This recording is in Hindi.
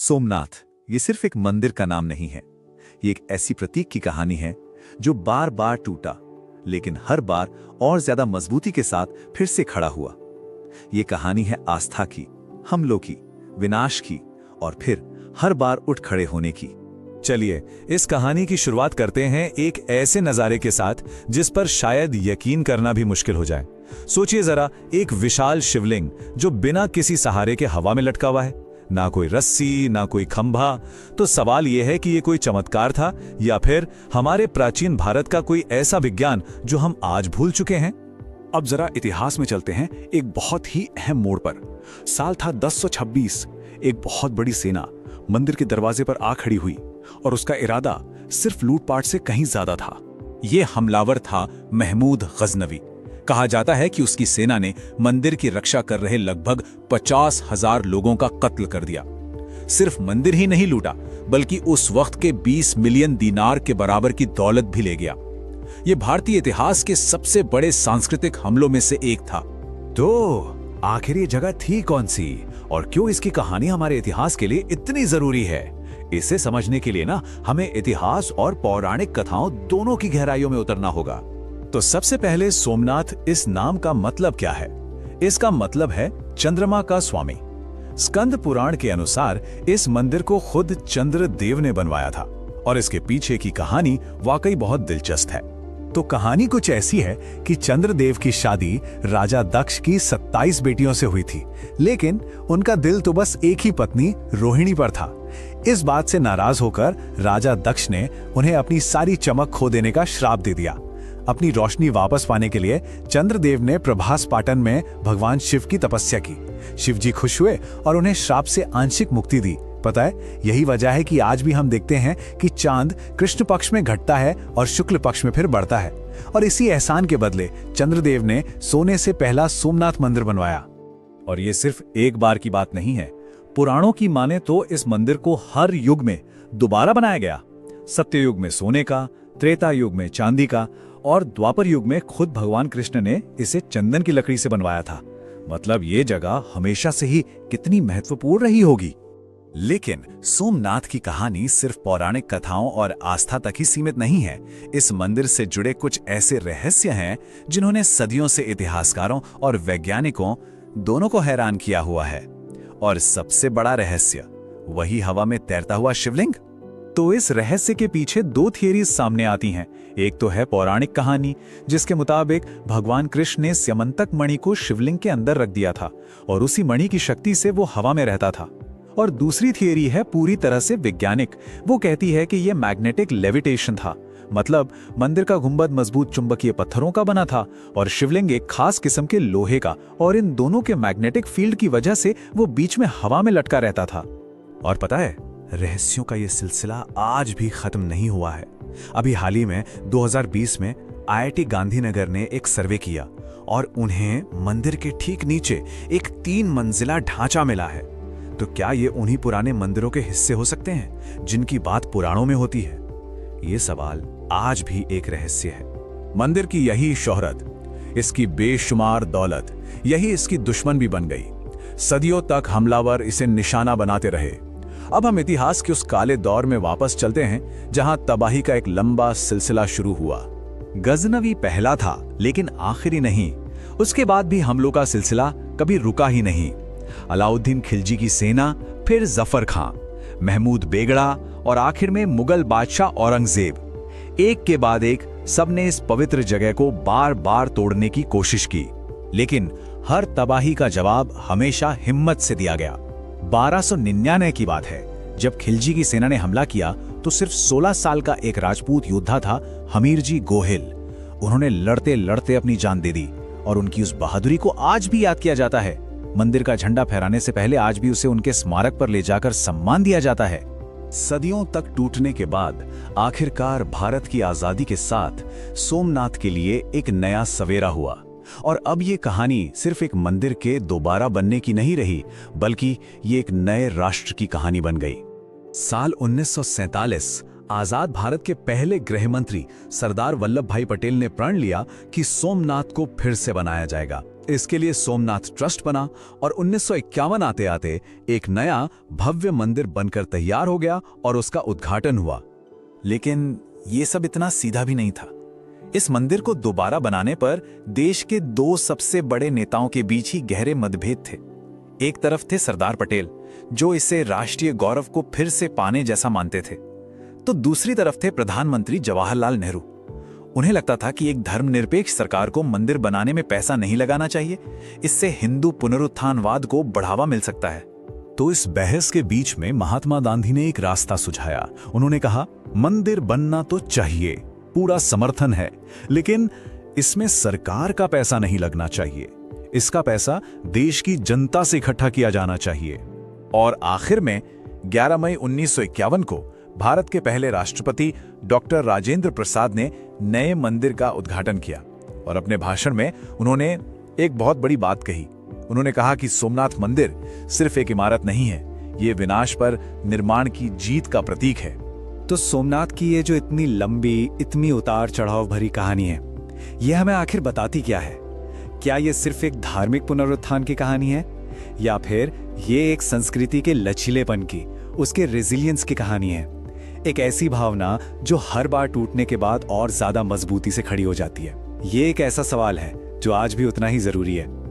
सोमनाथ ये सिर्फ एक मंदिर का नाम नहीं है। ये एक ऐसी प्रतीक की कहानी है जो बार बार टूटा, लेकिन हर बार और ज्यादा मजबूती के साथ फिर से खड़ा हुआ। ये कहानी है आस्था की, हमलों की, विनाश की और फिर हर बार उठ खड़े होने की। चलिए इस कहानी की शुरुआत करते हैं एक ऐसे नजारे के साथ जिस पर शायद यकीन करना भी मुश्किल हो जाए। सोचिए जरा, एक विशाल शिवलिंग जो बिना किसी सहारे के हवा में लटका हुआ है, ना कोई रस्सी ना कोई खंभा। तो सवाल यह है कि ये कोई चमत्कार था या फिर हमारे प्राचीन भारत का कोई ऐसा विज्ञान जो हम आज भूल चुके हैं। अब जरा इतिहास में चलते हैं, एक बहुत ही अहम मोड़ पर। साल था 1026। एक बहुत बड़ी सेना मंदिर के दरवाजे पर आ खड़ी हुई और उसका इरादा सिर्फ लूटपाट से कहीं ज्यादा था। ये हमलावर था महमूद गजनवी। कहा जाता है कि उसकी सेना ने मंदिर की रक्षा कर रहे लगभग 50,000 लोगों का कत्ल कर दिया। सिर्फ मंदिर ही नहीं लूटा, बल्कि उस वक्त के 20 मिलियन दीनार के बराबर की दौलत भी ले गया। यह भारतीय इतिहास के सबसे बड़े सांस्कृतिक हमलों में से एक था। तो आखिर ये जगह थी कौन सी और क्यों इसकी कहानी हमारे इतिहास के लिए इतनी जरूरी है? इसे समझने के लिए ना हमें इतिहास और पौराणिक कथाओं दोनों की गहराइयों में उतरना होगा। तो सबसे पहले सोमनाथ इस नाम का मतलब क्या है? इसका मतलब है चंद्रमा का स्वामी। स्कंद पुराण के अनुसार इस मंदिर को खुद चंद्रदेव ने बनवाया था और इसके पीछे की कहानी वाकई बहुत दिलचस्प है। तो कहानी कुछ ऐसी है कि चंद्रदेव की शादी राजा दक्ष की 27 बेटियों से हुई थी, लेकिन उनका दिल तो बस एक ही पत्नी रोहिणी पर था। इस बात से नाराज होकर राजा दक्ष ने उन्हें अपनी सारी चमक खो देने का श्राप दे दिया। अपनी रोशनी वापस पाने के लिए चंद्रदेव ने प्रभास पाटन में भगवान शिव की तपस्या की। शिवजी खुश हुए और उन्हें श्राप से आंशिक मुक्ति दी। पता है, यही वजह है कि आज भी हम देखते हैं कि चांद कृष्ण पक्ष में घटता है और शुक्ल पक्ष में फिर बढ़ता है। और इसी एहसान के बदले चंद्रदेव ने सोने से पहला सोमनाथ मंदिर बनवाया। और ये सिर्फ एक बार की बात नहीं है। पुराणों की माने तो इस मंदिर को हर युग में दोबारा बनाया गया। सत्ययुग में सोने का, त्रेता युग में चांदी का और द्वापर युग में खुद भगवान कृष्ण ने इसे चंदन की लकड़ी से बनवाया था। मतलब ये जगह हमेशा से ही कितनी महत्वपूर्ण रही होगी। लेकिन सोमनाथ की कहानी सिर्फ पौराणिक कथाओं और आस्था तक ही सीमित नहीं है। इस मंदिर से जुड़े कुछ ऐसे रहस्य हैं जिन्होंने सदियों से इतिहासकारों और वैज्ञानिकों दोनों को हैरान किया हुआ है। और सबसे बड़ा रहस्य वही हवा में तैरता हुआ शिवलिंग। तो इस रहस्य के पीछे दो थियरीज सामने आती हैं। एक तो है पौराणिक कहानी, जिसके मुताबिक भगवान कृष्ण ने स्यमंतक मणि को शिवलिंग के अंदर रख दिया था और उसी मणि की शक्ति से वो हवा में रहता था। और दूसरी थियरी है पूरी तरह से वैज्ञानिक। वो कहती है कि यह मैग्नेटिक लेविटेशन था। मतलब मंदिर का गुंबद मजबूत चुंबकीय पत्थरों का बना था और शिवलिंग एक खास किस्म के लोहे का, और इन दोनों के मैग्नेटिक फील्ड की वजह से वो बीच में हवा में लटका रहता था। और पता है, रहस्यों का ये सिलसिला आज भी खत्म नहीं हुआ है। अभी हाल ही में 2020 में IIT गांधीनगर ने एक सर्वे किया और उन्हें मंदिर के ठीक नीचे एक 3 मंजिला ढांचा मिला है। तो क्या ये उन्हीं पुराने मंदिरों के हिस्से हो सकते हैं जिनकी बात पुराणों में होती है? ये सवाल आज भी एक रहस्य है। मंदिर की यही शोहरत, इसकी बेशुमार दौलत, यही इसकी दुश्मन भी बन गई। सदियों तक हमलावर इसे निशाना बनाते रहे। अब हम इतिहास के उस काले दौर में वापस चलते हैं जहां तबाही का एक लंबा सिलसिला शुरू हुआ। गजनवी पहला था, लेकिन आखिरी नहीं। उसके बाद भी हमलों का सिलसिला कभी रुका ही नहीं। अलाउद्दीन खिलजी की सेना, फिर जफर खां, महमूद बेगड़ा और आखिर में मुगल बादशाह औरंगजेब। एक के बाद एक सबने इस पवित्र जगह को बार बार तोड़ने की कोशिश की, लेकिन हर तबाही का जवाब हमेशा हिम्मत से दिया गया। 1299 की बात है, जब खिलजी की सेना ने हमला किया तो सिर्फ 16 साल का एक राजपूत योद्धा था, हमीरजी गोहिल। उन्होंने लड़ते लड़ते अपनी जान दे दी और उनकी उस बहादुरी को आज भी याद किया जाता है। मंदिर का झंडा फहराने से पहले आज भी उसे उनके स्मारक पर ले जाकर सम्मान दिया जाता है। सदियों तक टूटने के बाद आखिरकार भारत की आजादी के साथ सोमनाथ के लिए एक नया सवेरा हुआ। और अब ये कहानी सिर्फ एक मंदिर के दोबारा बनने की नहीं रही, बल्कि ये एक नए राष्ट्र की कहानी बन गई। साल 1947 आजाद भारत के पहले गृह मंत्री सरदार वल्लभ भाई पटेल ने प्रण लिया कि सोमनाथ को फिर से बनाया जाएगा। इसके लिए सोमनाथ ट्रस्ट बना और 1951 आते आते एक नया भव्य मंदिर बनकर तैयार हो गया और उसका उद्घाटन हुआ। लेकिन ये सब इतना सीधा भी नहीं था। इस मंदिर को दोबारा बनाने पर देश के दो सबसे बड़े नेताओं के बीच ही गहरे मतभेद थे। एक तरफ थे सरदार पटेल, जो इसे राष्ट्रीय गौरव को फिर से पाने जैसा मानते थे, तो दूसरी तरफ थे प्रधानमंत्री जवाहरलाल नेहरू। उन्हें लगता था कि एक धर्मनिरपेक्ष सरकार को मंदिर बनाने में पैसा नहीं लगाना चाहिए, इससे हिंदू पुनरुत्थानवाद को बढ़ावा मिल सकता है। तो इस बहस के बीच में महात्मा गांधी ने एक रास्ता सुझाया। उन्होंने कहा, मंदिर बनना तो चाहिए, पूरा समर्थन है, लेकिन इसमें सरकार का पैसा नहीं लगना चाहिए। इसका पैसा देश की जनता से इकट्ठा किया जाना चाहिए। और आखिर में 11 मई 1951 को भारत के पहले राष्ट्रपति डॉक्टर राजेंद्र प्रसाद ने नए मंदिर का उद्घाटन किया और अपने भाषण में उन्होंने एक बहुत बड़ी बात कही। उन्होंने कहा कि सोमनाथ मंदिर सिर्फ एक इमारत नहीं है, ये विनाश पर निर्माण की जीत का प्रतीक है। तो सोमनाथ की ये जो इतनी लंबी, इतनी उतार चढ़ाव भरी कहानी है, ये हमें आखिर बताती क्या है? क्या ये सिर्फ एक धार्मिक पुनरुत्थान की कहानी है, या फिर ये एक संस्कृति के लचीलेपन की, उसके रेजिलियंस की कहानी है? एक ऐसी भावना जो हर बार टूटने के बाद और ज्यादा मजबूती से खड़ी हो जाती है। ये एक ऐसा सवाल है जो आज भी उतना ही जरूरी है।